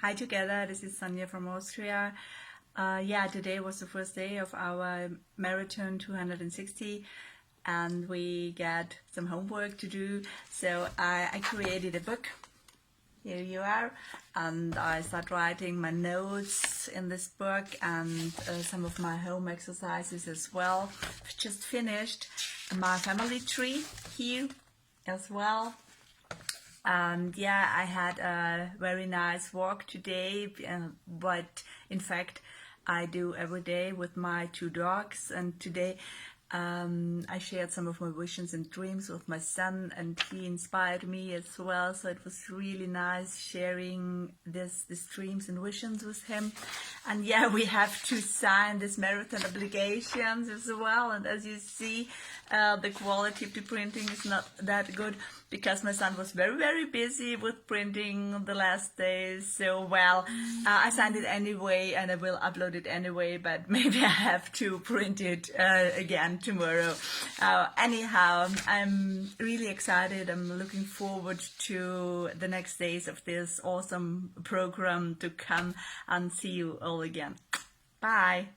Hi together, this is Sonja from Austria. Today was the first day of our marathon 260 and we got some homework to do. So I created a book. Here you are. And I start writing my notes in this book and some of my home exercises as well. Just finished my family tree here as well. And yeah, I had a very nice walk today, but in fact I do every day with my 2 dogs, and today I shared some of my visions and dreams with my son, and he inspired me as well, so it was really nice sharing these dreams and visions with him. And yeah, we have to sign this marathon obligations as well, and as you see, the quality of the printing is not that good because my son was very busy with printing the last days. So well, I signed it anyway and I will upload it anyway, but maybe I have to print it again tomorrow. Anyhow, I'm really excited. I'm looking forward to the next days of this awesome program to come, and see you all again. Bye.